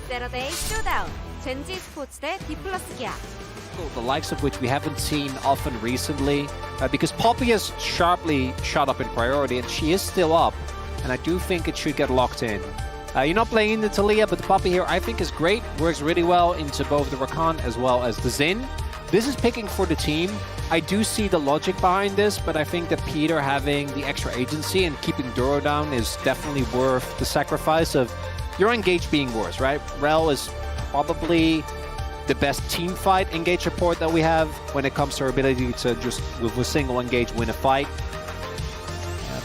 세러데이 쇼다운 젠지 스포츠 대 디플러스 기아. The likes of which we haven't seen often recently, because Poppy has sharply shot up in priority, and she is still up, and I do think it should get locked in. You're not playing the Talia, but the Poppy here I think is great, works really well into both the Rakan as well as the Xin. This is picking for the team. I do see the logic behind this, but I think that Peter having the extra agency and keeping Duro down is definitely worth the sacrifice of your engage being worse, right? Rel is probably the best team fight engage support that we have when it comes to our ability to just with a single engage win a fight.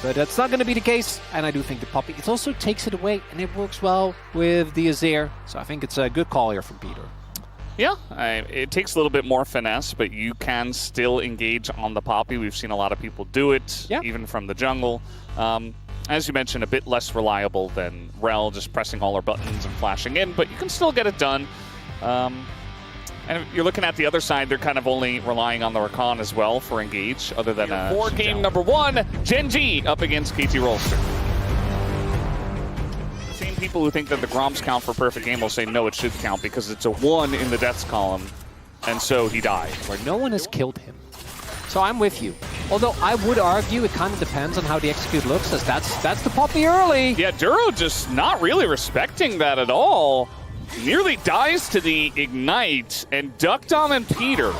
But that's not going to be the case, and I do think the Poppy, it also takes it away, and it works well with the Azir. So I think it's a good call here from Peter. Yeah, it takes a little bit more finesse, but you can still engage on the Poppy. We've seen a lot of people do it, even from the jungle. As you mentioned, a bit less reliable than Rel, just pressing all her buttons and flashing in, but you can still get it done. And if you're looking at the other side, they're kind of only relying on the Rakan as well for engage, other than for game number 1, Gen G up against KT Rolster. The same people who think that the Groms count for perfect game will say no, it should count because it's a 1 in the deaths column, and so he died. Where no one has killed him. So I'm with you. Although I would argue it kind of depends on how the execute looks, as that's the Poppy early. Yeah, Duro just not really respecting that at all. Nearly dies to the Ignite, and Duckdom and Peter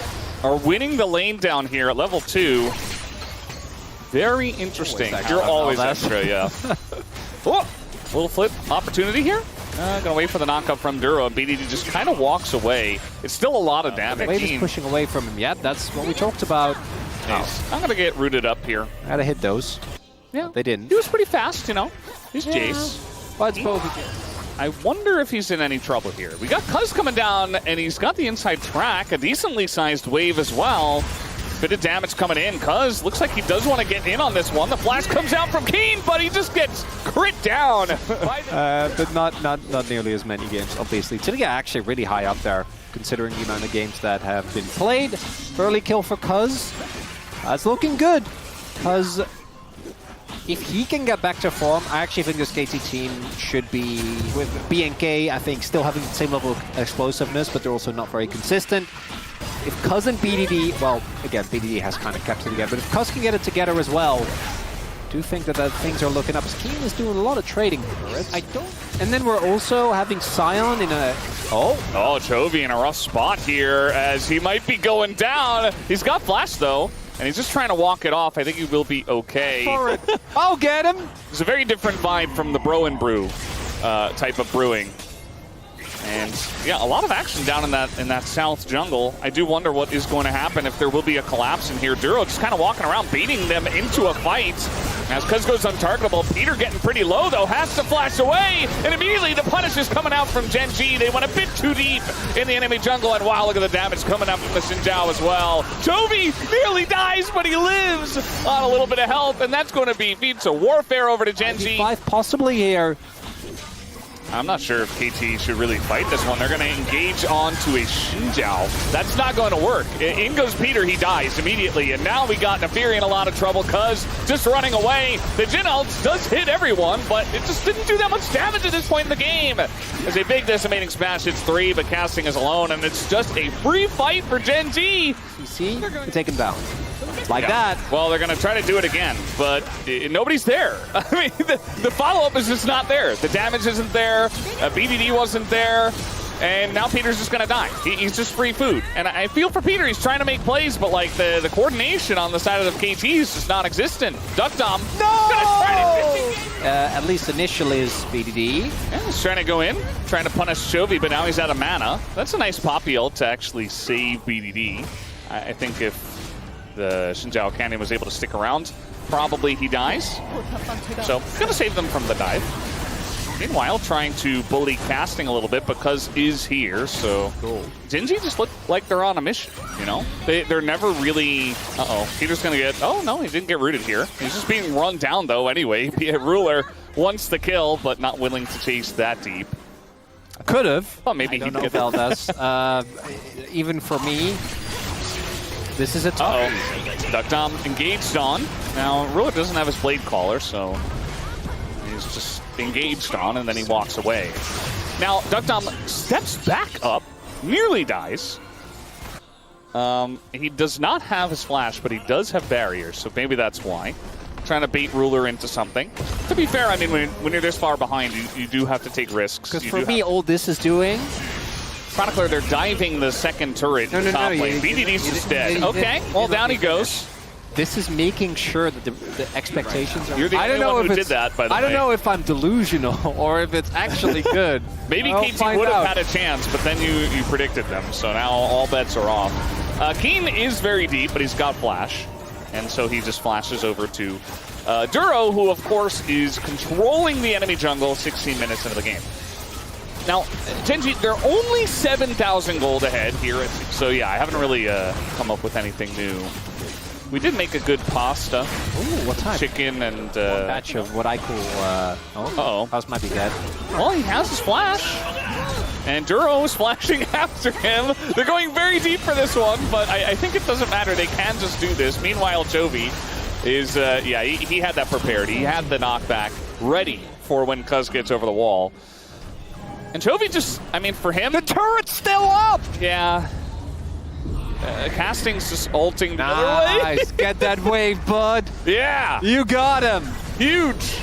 are winning the lane down here at level 2. Very interesting. You're always extra, yeah. Oh, little flip opportunity here. Gonna wait for the knockup from Duro, and BDD just kind of walks away. It's still a lot of damage. Wave is pushing away from him yet. That's what we talked about. I'm gonna get rooted up here. I had to hit those. Yeah, they didn't. He was pretty fast, you know. He's Jace. Well, it's both. I wonder if he's in any trouble here. We got Cuz coming down, and he's got the inside track, a decently sized wave as well. Bit of damage coming in. Cuz looks like he does want to get in on this one. The flash comes out from Keen, but he just gets crit down. But not nearly as many games, obviously. Talia actually really high up there, considering the amount of games that have been played. Early kill for Cuz. It's looking good. Cuz, if he can get back to form, I actually think this KT team should be, with BNK, I think, still having the same level of explosiveness, but they're also not very consistent. If Cuz and BDD, well, again, BDD has kind of kept it together, but if Cuz can get it together as well, I do think that things are looking up. Keen is doing a lot of trading for it. And then we're also having Sion in a... Oh, Chovy in a rough spot here as he might be going down. He's got flash, though. And he's just trying to walk it off. I think he will be okay. I'll get him! It's a very different vibe from the Bro and Brew type of brewing. And yeah, a lot of action down in that south jungle. I do wonder what is going to happen if there will be a collapse in here. Duro just kind of walking around, baiting them into a fight. As Cuz goes untargetable, Peter getting pretty low though, has to flash away, and immediately the punish is coming out from Gen G. They went a bit too deep in the enemy jungle, and wow, look at the damage coming out from the Xin Zhao as well. Chovy nearly dies, but he lives on a little bit of health, and that's going to be feats of warfare over to Gen G. 5 possibly here. I'm not sure if KT should really fight this one. They're going to engage onto a Xin Zhao. That's not going to work. In goes Peter, he dies immediately. And now we got Neferi in a lot of trouble. Cuz just running away. The Jhin ult does hit everyone, but it just didn't do that much damage at this point in the game. There's a big decimating smash. It's 3, but casting is alone, and it's just a free fight for Gen G. CC, take him down. Like that. Well, they're going to try to do it again, but nobody's there. I mean, the follow-up is just not there. The damage isn't there. BDD wasn't there. And now Peter's just going to die. He's just free food. And I feel for Peter. He's trying to make plays, but like the coordination on the side of the KT is just non-existent. Duckdom. No! At least initially is BDD. Yeah, he's trying to go in, trying to punish Chovy, but now he's out of mana. That's a nice Poppy ult to actually save BDD. I think if the Xin Zhao Canyon was able to stick around, probably he dies. So, gonna save them from the dive. Meanwhile, trying to bully casting a little bit because is here, so cool. Gen G just look like they're on a mission, you know? They're never really... Peter's gonna get... Oh, no, he didn't get rooted here. He's just being run down, though, anyway. Ruler wants the kill, but not willing to chase that deep. Could have. Well, maybe he'd get that. Even for me, this is a tough. Duckdom engaged on. Now, Ruler doesn't have his Blade Caller, so he's just engaged on, and then he walks away. Now, Duckdom steps back up, nearly dies. He does not have his flash, but he does have barriers, so maybe that's why. Trying to bait Ruler into something. To be fair, I mean, when you're this far behind, you do have to take risks. Because for me, all this is doing... Chronicler, they're diving the second turret in the top lane. BDD's just dead. Okay, well, down he goes. This is making sure that the expectations are... You're the only one who did that, by the way. I don't know if I'm delusional or if it's actually good. Maybe KT would have had a chance, but then you predicted them, so now all bets are off. Keen is very deep, but he's got flash. And so he just flashes over to Duro, who, of course, is controlling the enemy jungle 16 minutes into the game. Now, Genji, they're only 7,000 gold ahead here. So, yeah, I haven't really come up with anything new. We did make a good pasta. Ooh, what type? Chicken and... One batch of what I call... House might be dead. Well, he has his flash. And Duro is flashing after him. They're going very deep for this one, but I think it doesn't matter. They can just do this. Meanwhile, Chovy is... yeah, he had that prepared. He had the knockback ready for when Cuz gets over the wall. And Chovy just... I mean, for him... The turret's still up! Yeah. Casting's just ulting the other way. Nice. Get that wave, bud. Yeah. You got him. Huge.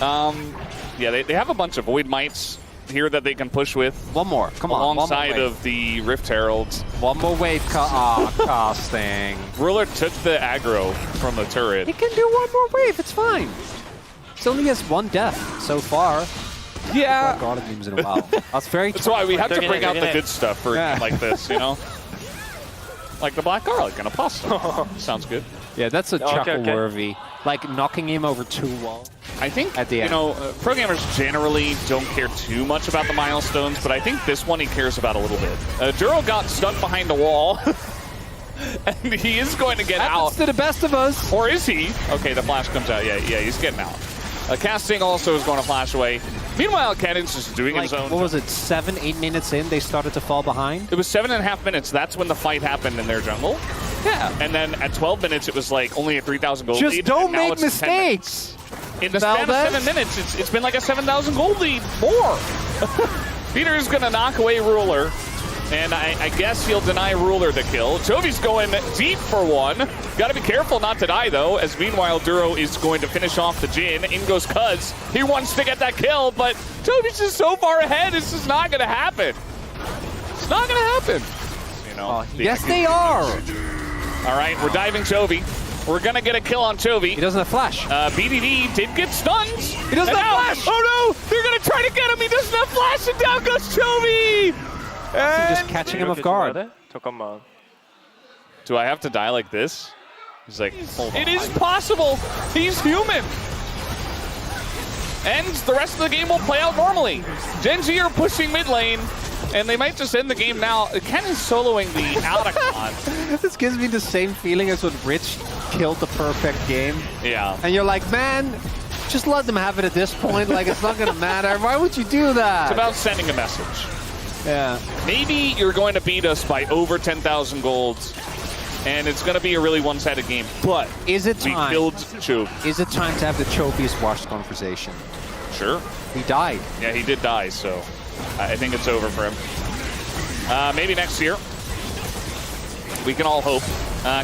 Yeah, they have a bunch of Void Mites here that they can push with. One more. Come on. Alongside of the Rift Heralds. One more wave. Casting. Ruler took the aggro from the turret. He can do one more wave. It's fine. He only has one death so far. Yeah. God, it means in a while. That's why we have to bring out the good stuff for a game like this, you know? Like the black garlic and a pasta. Sounds good. Yeah, that's a chuckle-worthy. Like knocking him over 2 walls. I think, at the end. You know, pro gamers generally don't care too much about the milestones, but I think this one he cares about a little bit. Duro got stuck behind the wall, and he is going to get out. To the best of us. Or is he? Okay, the flash comes out. Yeah, he's getting out. Casting also is going to flash away. Meanwhile, Cannon's just doing his own. What was it, 7, 8 minutes in, they started to fall behind? It was 7.5 minutes. That's when the fight happened in their jungle. Yeah. And then at 12 minutes, it was like only a 3,000 gold lead. Just don't make mistakes. In the span of 7 minutes, it's been like a 7,000 gold lead. More. Peter's going to knock away Ruler. And I guess he'll deny Ruler the kill. Chovy's going deep for one. Got to be careful not to die, though, as meanwhile, Duro is going to finish off the Jhin. In goes Cuz. He wants to get that kill, but Chovy's just so far ahead, it's just not going to happen. It's not going to happen. You know, yes, they are. All right, we're diving Chovy. We're going to get a kill on Chovy. He doesn't have flash. BDD did get stunned. He doesn't have flash. Oh, no. They're going to try to get him. He doesn't have flash, and down goes Chovy. Just catching him off guard. Do I have to die like this? He's like, it is possible. He's human. And the rest of the game will play out normally. Genji are pushing mid lane, and they might just end the game now. Ken is soloing the Alacon. This gives me the same feeling as when Rich killed the perfect game. Yeah. And you're like, man, just let them have it at this point. Like, it's not going to matter. Why would you do that? It's about sending a message. Yeah. Maybe you're going to beat us by over 10,000 golds, and it's going to be a really one-sided game. But is it time? We killed Chovy. Is it time to have the Chovy's washed conversation? Sure. He died. Yeah, he did die, so I think it's over for him. Maybe next year. We can all hope.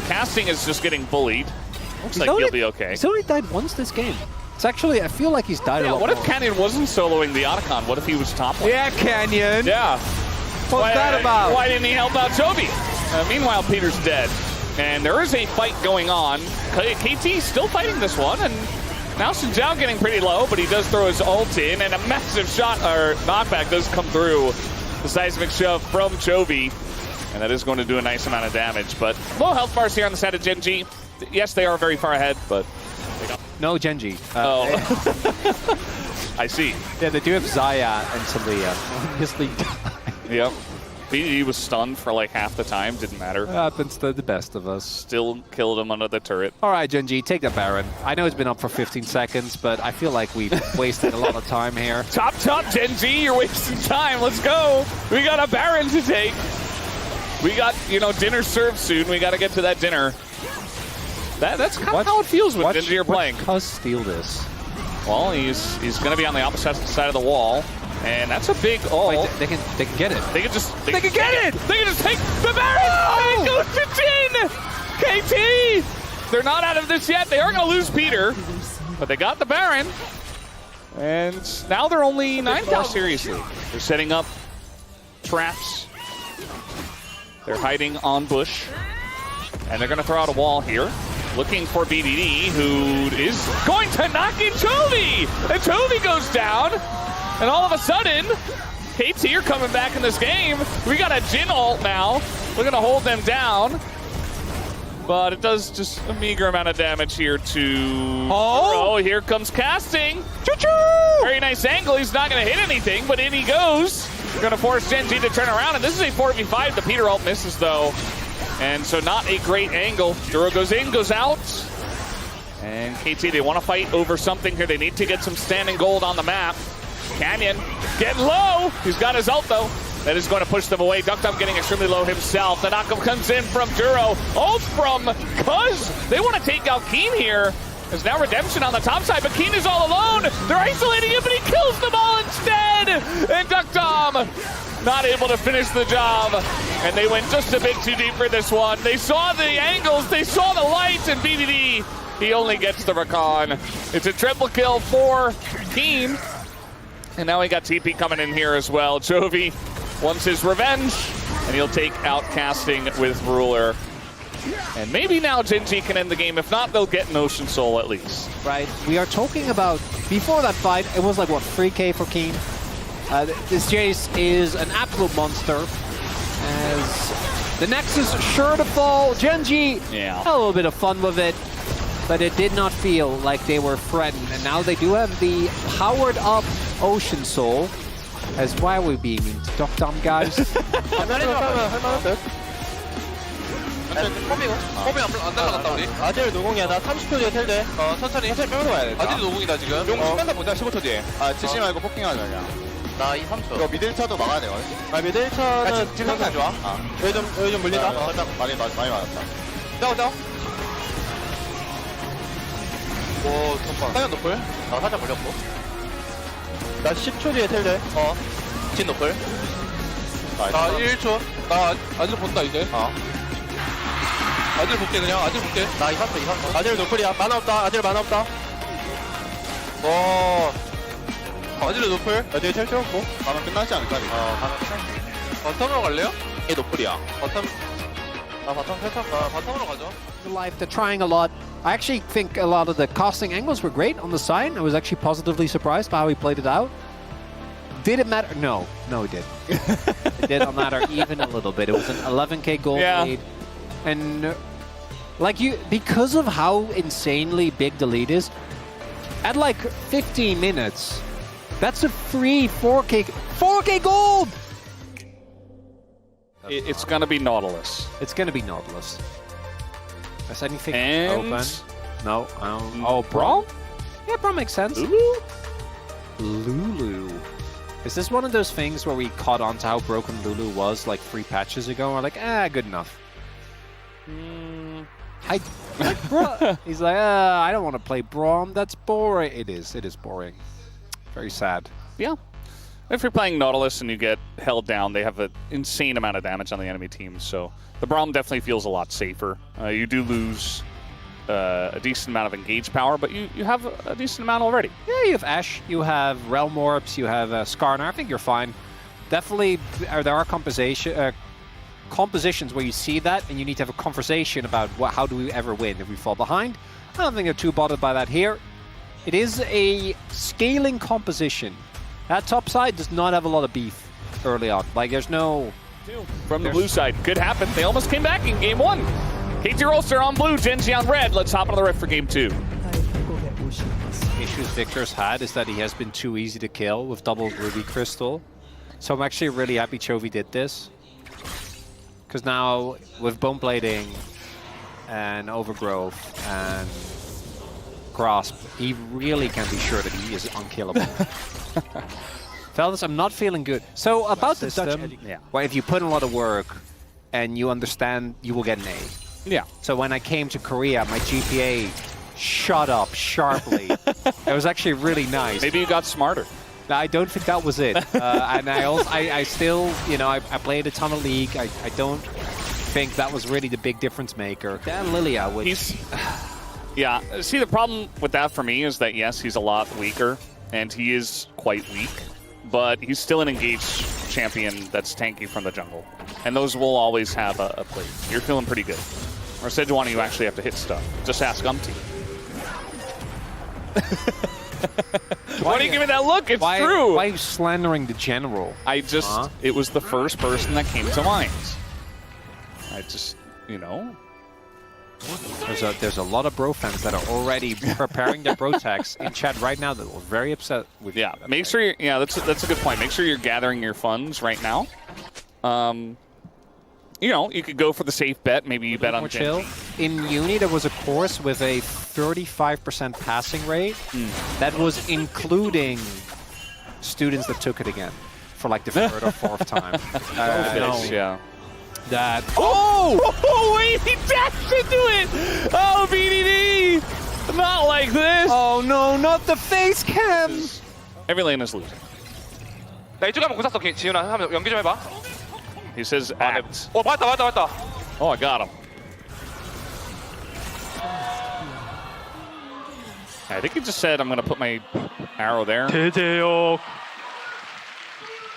Casting is just getting bullied. Looks like he'll be okay. He's only died once this game. It's actually, I feel like he's died a lot What if more. Canyon wasn't soloing the Otacon? What if he was top lane? Yeah, Canyon. Yeah. What's that about? Why didn't he help out Chovy? Meanwhile, Peter's dead. And there is a fight going on. KT still fighting this one, and now Xin Zhao getting pretty low, but he does throw his ult in, and a massive shot, or knockback does come through. The seismic shove from Chovy, and that is going to do a nice amount of damage. But low health bars here on the side of Genji. Yes, they are very far ahead, but... No, Genji. I see. Yeah, they do have Zaya and Talia. Obviously. Yep. He was stunned for like half the time. Didn't matter. Happens to the best of us. Still killed him under the turret. All right, Genji, take the Baron. I know it's been up for 15 seconds, but I feel like we've wasted a lot of time here. Top, Genji, you're wasting time. Let's go. We got a Baron to take. We got, dinner served soon. We got to get to that dinner. That's kind of how it feels when Genji are playing. Cuz steal this. Well, he's going to be on the opposite side of the wall. And that's a big ult. Wait, they can get it. They can just They can get it! They can just take the Baron! And it goes to Jin! KT! They're not out of this yet. They are going to lose Peter, but they got the Baron. And now they're only 9,000. Seriously. They're setting up traps. They're hiding on bush. And they're going to throw out a wall here. Looking for BDD, who is going to knock in Chovy! And Chovy goes down. And all of a sudden, KT are coming back in this game. We got a Jin ult now. We're going to hold them down. But it does just a meager amount of damage here to... Oh, here comes casting. Choo-choo! Very nice angle. He's not going to hit anything, but in he goes. Going to force Gen G to turn around, and this is a 4v5. The Peter ult misses, though. And so not a great angle. Duro goes in, goes out. And KT, they want to fight over something here. They need to get some standing gold on the map. Canyon getting low. He's got his ult, though. That is going to push them away. Duckdom getting extremely low himself. The knockup comes in from Duro. Ult from Cuz. They want to take out Keen here. There's now Redemption on the top side, but Keen is all alone. They're isolating him, but he kills them all instead. And Duckdom not able to finish the job. And they went just a bit too deep for this one. They saw the angles, they saw the lights, and BDD, he only gets the recon. It's a triple kill for Keen. And now we got TP coming in here as well. Chovy wants his revenge, and he'll take out casting with Ruler. And maybe now Gen G can end the game. If not, they'll get an Ocean Soul at least. Right. We are talking about, before that fight, it was like, what, 3K for Keen? This Jace is an absolute monster. As the Nexus sure to fall. Gen G had a little bit of fun with it, but it did not feel like they were threatened. And now they do have the powered up Ocean Soul. As why are we being mean to Duckdom, guys? 펌이 안 날라갔다 우리. 아질 노공이야. 나 30초 뒤에 텔대. 천천히. 천천히 빼면서 가야 돼. 아질 노공이다 지금. 용 신간다 보자 15초 뒤에. 지지 말고 포킹하자 그냥. 나 2, 3초. 이거 미드 1차도 막아야 되거든. 미드 1차는 지금 상태 안 좋아. 여기 좀 물린다. 살짝 많이 맞았다. 싸우자. 오, 잠깐. 사연 노플. 나 살짝 물렸고. 나 10초 뒤에 텔대. 진 노플. 나 1초. 나 아질 본다 이제. 아질 볼게 그냥. 아질 볼게. 나 2, 3초. 아질 노플이야. 만화 없다. 아질 만화 없다. 아질 노플. 아질 텔 채웠고. 만화 끝나지 않을까? 만화 끝나지. 바텀으로 갈래요? 얘 노플이야. 바텀. 나 바텀 텔쳤다. 바텀으로 가죠. Life, they're trying a lot. I actually think a lot of the casting angles were great on the side. I was actually positively surprised by how he played it out. Did it matter? No, it did. It did not matter even a little bit. It was an 11k gold lead. And like because of how insanely big the lead is, at like 15 minutes, that's a free 4k gold! It's gonna be Nautilus. It's gonna be Nautilus. Is anything and open? No. Oh, Braum? Yeah, Braum makes sense. Lulu. Is this one of those things where we caught on to how broken Lulu was like 3 patches ago? And we're like, good enough. He's like, I don't want to play Braum. That's boring. It is boring. Very sad. Yeah. If you're playing Nautilus and you get held down, they have an insane amount of damage on the enemy team. So the Braum definitely feels a lot safer. You do lose a decent amount of engage power, but you have a decent amount already. Yeah, you have Ashe, you have Realm Orbs, you have Skarner. I think you're fine. Definitely, there are compositions where you see that and you need to have a conversation about how do we ever win if we fall behind. I don't think they're too bothered by that here. It is a scaling composition. That top side does not have a lot of beef early on. Like, there's no... From the blue side, could happen. They almost came back in game 1. KT Rolster on blue, Gen G on red. Let's hop on the rift for game 2. Issues Victor's had is that he has been too easy to kill with double Ruby Crystal. So I'm actually really happy Chovy did this. Because now, with Bone Plating and Overgrowth and Grasp, he really can be sure that he is unkillable. Fellas, I'm not feeling good. So about the system, where if you put in a lot of work and you understand, you will get an A. Yeah. So when I came to Korea, my GPA shot up sharply. It was actually really nice. Maybe you got smarter. I don't think that was it. And I still, you know, I played a ton of League. I don't think that was really the big difference maker. Dan Lilia, which... Yeah, see, the problem with that for me is that, yes, he's a lot weaker, and he is quite weak, but he's still an engaged champion that's tanky from the jungle. And those will always have a place. You're feeling pretty good. Or Sejuani, you actually have to hit stuff. Just ask Umti. Why do you give me that look? It's true. Why are you slandering the general? I just, it was the first person that came to mind. I just, you know. There's a lot of bro fans that are already preparing their bro tags in chat right now that were very upset with you. Make sure you're, that's a good point. Make sure you're gathering your funds right now. You know, you could go for the safe bet. Maybe you bet on Genji. In uni, there was a course with a 35% passing rate. That was including students that took it again for like the third or fourth time. Yeah. That. Oh, wait, he dashed into it! Oh, BDD! Not like this! Oh no, not the face cam! Every lane is losing. 나 이쪽에 한번 공 쐈어, 지훈아. 한번 연기 좀 해봐. He says act. 맞다. Oh, I got him. I think he just said, I'm going to put my arrow there.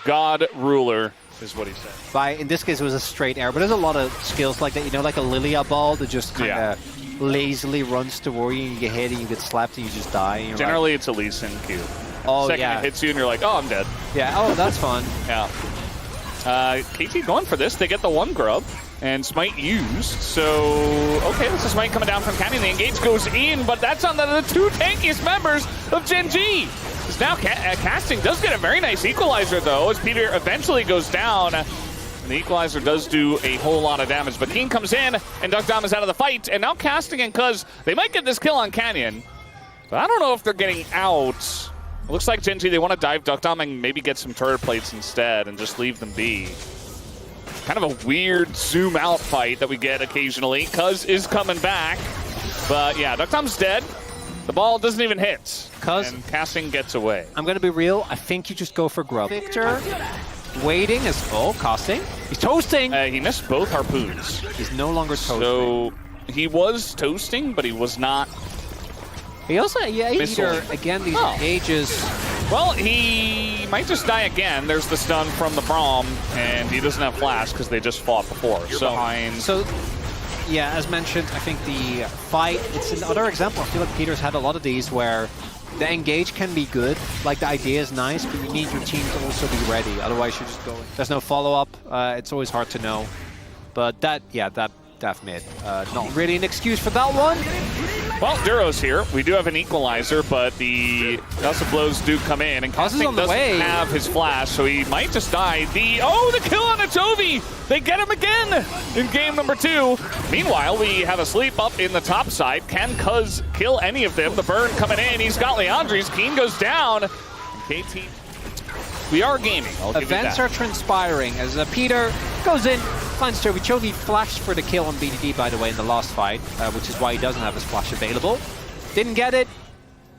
God ruler is what he said. In this case, it was a straight arrow, but there's a lot of skills like that. You know, like a Lilia ball that just kind of lazily runs toward you and you get hit and you get slapped and you just die. And generally, it's a Lee Sin Q. Oh, Second it hits you and you're like, oh, I'm dead. Yeah, oh, that's fun. Yeah. KT going for this. They get the one grub. And Smite used, so okay, this is Smite coming down from Canyon. The engage goes in, but that's on the two tankiest members of Gen G. Now casting does get a very nice equalizer though, as Peter eventually goes down. And the equalizer does do a whole lot of damage, but Keen comes in, and Duckdom is out of the fight. And now casting and Cuz, they might get this kill on Canyon, but I don't know if they're getting out. It looks like Gen G, they want to dive Duckdom and maybe get some turret plates instead and just leave them be. Kind of a weird zoom out fight that we get occasionally. Cuz is coming back. But yeah, Duckdom's dead. The ball doesn't even hit. Cuz, and casting gets away. I'm going to be real. I think you just go for grub. Victor waiting as casting. He's toasting. He missed both harpoons. He's no longer toasting. So he was toasting, but he was not. He also, again, these engages. Well, he might just die again. There's the stun from the Braum, and he doesn't have flash because they just fought before. So, yeah, as mentioned, I think the fight, it's another example. I feel like Peter's had a lot of these where the engage can be good. Like, the idea is nice, but you need your team to also be ready. Otherwise, you're just going. There's no follow-up. It's always hard to know. But that Def mid. Not really an excuse for that one. Well, Duro's here. We do have an equalizer, but the House of Blows do come in, and Casting doesn't have his flash, so he might just die. The kill on Atovi! They get him again in game number 2. Meanwhile, we have a sleep up in the top side. Can Cuz kill any of them? The burn coming in. He's got Leandri's. Keen goes down. KT. We are gaming. Events are transpiring as Peter goes in, finds Chovy. Chovy flashed for the kill on BDD, by the way, in the last fight, which is why he doesn't have his flash available. Didn't get it.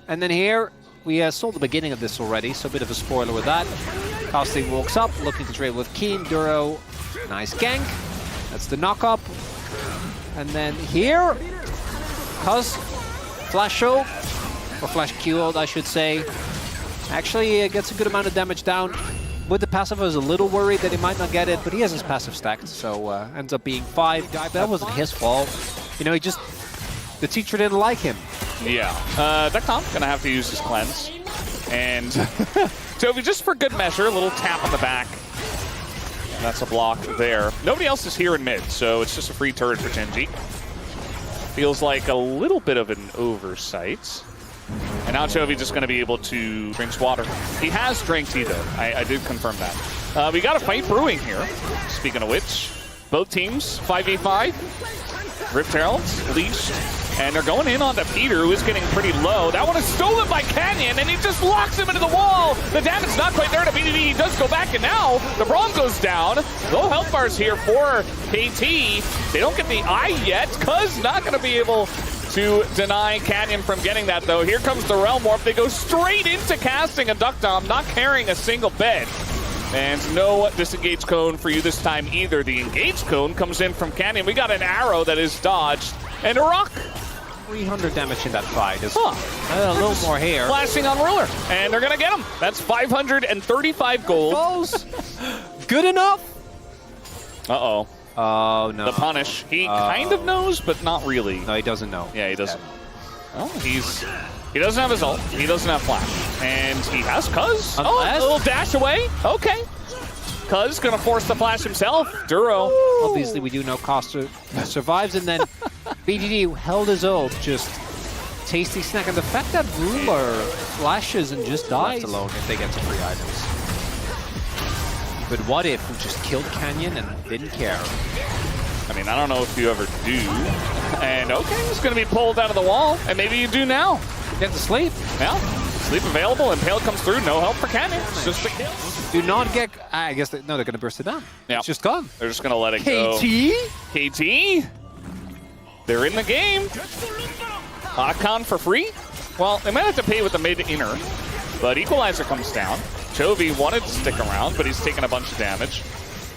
And then here, we saw the beginning of this already, so a bit of a spoiler with that. Casting walks up, looking to trade with Keen. Duro, nice gank. That's the knock-up. And then here, Cuz, flash ult, or flash Q ult, I should say. Actually, gets a good amount of damage down. With the passive, I was a little worried that he might not get it, but he has his passive stacked, so ends up being 5. That wasn't his fault. You know, the teacher didn't like him. Yeah. Duckdom gonna have to use his cleanse. And Chovy, just for good measure, a little tap on the back. And that's a block there. Nobody else is here in mid, so it's just a free turret for Genji. Feels like a little bit of an oversight. And now Chovy just going to be able to drink water. He has drank tea, though. I did confirm that. We got a fight brewing here. Speaking of which, both teams, 5v5. Rift Heralds, leashed. And they're going in onto Peter, who is getting pretty low. That one is stolen by Canyon, and he just locks him into the wall. The damage not quite there to BDD. He does go back, and now the Braum goes down. Low health bars here for KT. They don't get the eye yet. Cuz not going to be able to deny Canyon from getting that, though. Here comes the Realm Warp. They go straight into casting a Duck Dom, not carrying a single bed. And no disengage cone for you this time either. The engage cone comes in from Canyon. We got an arrow that is dodged, and a rock. 300 damage in that fight. A little more here. Flashing on Ruler, and they're gonna get him. That's 535 gold. Good enough? Uh-oh. Oh, no. The punish. He kind of knows, but not really. No, he doesn't know. Yeah, he doesn't. Well, he doesn't have his ult. He doesn't have flash. And he has Cuz. Oh, a little dash away. Okay. Cuz gonna force the flash himself. Duro. Obviously, we do know Costa survives, and then BDD held his ult, just tasty snack. And the fact that Ruler flashes and just dies. Left alone if they get some free items. But what if we just killed Canyon and didn't care? I mean, I don't know if you ever do. And okay, it's going to be pulled out of the wall. And maybe you do now. Get to sleep. Yeah. Sleep available. Impale comes through. No help for Canyon. It's just a kill. Do not get... I guess... No, they're going to burst it down. Yeah. It's just gone. They're just going to let it go. KT? They're in the game. Akon for free? Well, they might have to pay with the mid-inner. But Equalizer comes down. Chovy wanted to stick around, but he's taken a bunch of damage.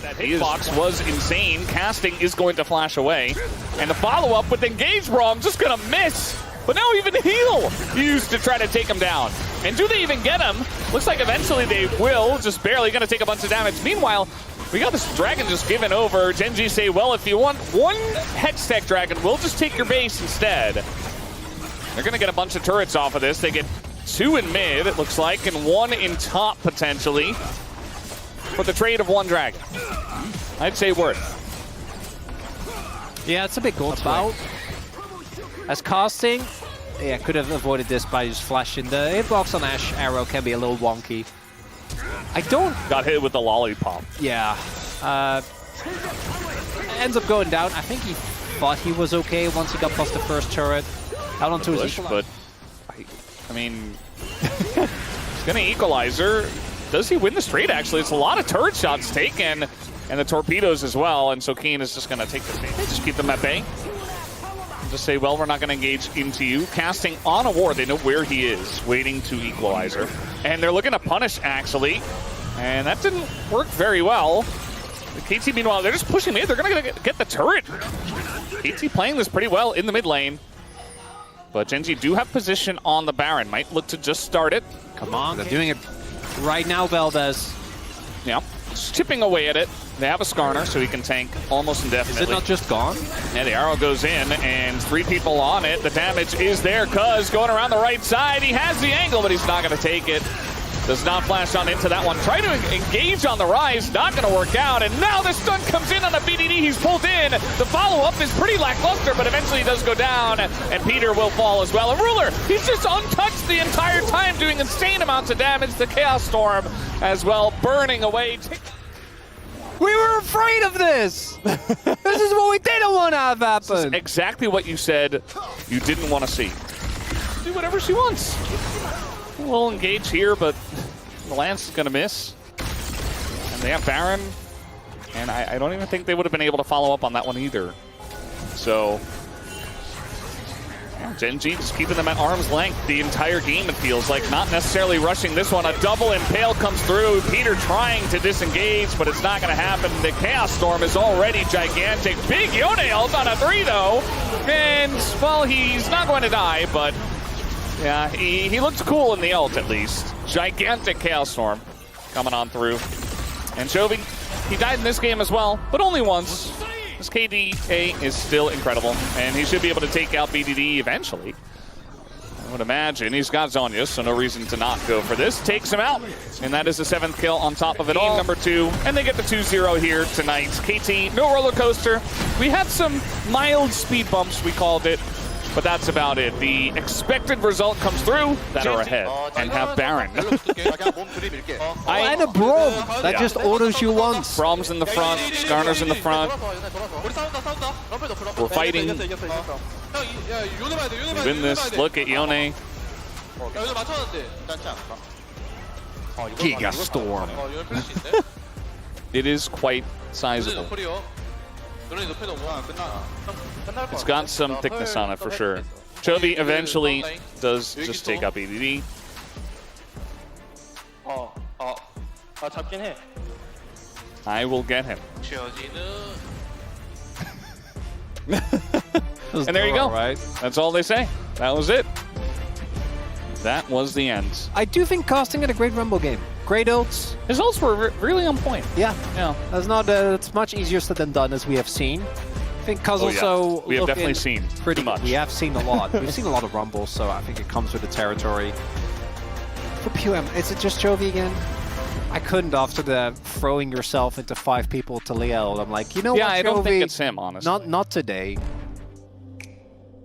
That hitbox was insane. Casting is going to flash away. And the follow-up with Engage Braum just going to miss. But now even Heal used to try to take him down. And do they even get him? Looks like eventually they will. Just barely going to take a bunch of damage. Meanwhile, we got this dragon just given over. Genji say, well, if you want one Hextech dragon, we'll just take your base instead. They're going to get a bunch of turrets off of this. They get 2 in mid, it looks like, and 1 in top, potentially, for the trade of 1 dragon. I'd say worth. Yeah, it's a big goal about. As casting, yeah, could have avoided this by just flashing. The hitbox on Ashe arrow can be a little wonky. I don't... Got hit with the lollipop. Yeah. Ends up going down. I think he thought he was okay once he got past the first turret. Out onto his equalizer. But I mean, he's gonna equalizer. Does he win the straight? Actually, it's a lot of turret shots taken, and the torpedoes as well. And so Keen is just gonna take the bait. Just keep them at bay. Just say, well, we're not gonna engage into you. Casting on a ward. They know where he is, waiting to equalizer, and they're looking to punish actually, and that didn't work very well. The KT, meanwhile, they're just pushing mid. They're gonna get the turret. KT playing this pretty well in the mid lane. But Genji do have position on the Baron. Might look to just start it. Come on, they're doing it right now, Valdez. Yeah, just chipping away at it. They have a Skarner, so he can tank almost indefinitely. Is it not just gone? Yeah, the arrow goes in, and 3 people on it. The damage is there. Cuz going around the right side. He has the angle, but he's not going to take it. Does not flash on into that one. Try to engage on the rise. Not going to work out. And now the stun comes in on the BDD. He's pulled in. The follow-up is pretty lackluster, but eventually he does go down. And Peter will fall as well. And Ruler, he's just untouched the entire time, doing insane amounts of damage. The Chaos Storm as well, burning away. We were afraid of this! This is what we didn't want to have happen! This is exactly what you said you didn't want to see. Do whatever she wants. We'll engage here, but the Lance is going to miss. And they have Baron, and I don't even think they would have been able to follow up on that one either. So, yeah, Genji just keeping them at arm's length the entire game, it feels like. Not necessarily rushing this one. A double impale comes through. Peter trying to disengage, but it's not going to happen. The Chaos Storm is already gigantic. Big Yone ult on a 3, though. And, well, he's not going to die, but... yeah, he looked cool in the ult, at least. Gigantic Chaos Storm coming on through. And Chovy, he died in this game as well, but only once. His KDA is still incredible, and he should be able to take out BDD eventually. I would imagine. He's got Zhonya, so no reason to not go for this. Takes him out, and that is the 7th kill on top of it all. Number 2, and they get the 2-0 here tonight. KT, no roller coaster. We had some mild speed bumps, we called it. But that's about it. The expected result comes through that are ahead and have Baron. And a Braum that just autos you once. Braum's in the front, Skarner's in the front. We're fighting. We win this. Look at Yone. Giga Storm. It is quite sizable. It's got some thickness on it for sure. Chovy eventually does just take out BDD. 잡긴 해. I will get him. And there you go. Right. That's all they say. That was it. That was the end. I do think casting had a great Rumble game. Great ults. His ults were really on point. Yeah. Yeah. That's not. It's much easier said than done, as we have seen. I think Cuz also. We have definitely seen pretty much. We have seen a lot. We've seen a lot of Rumbles, so I think it comes with the territory. For PUM, is it just Chovy again? I couldn't after the throwing yourself into 5 people to Liel. I'm like, you know what, Yeah, I don't Chovy? think it's him, honestly. Not today.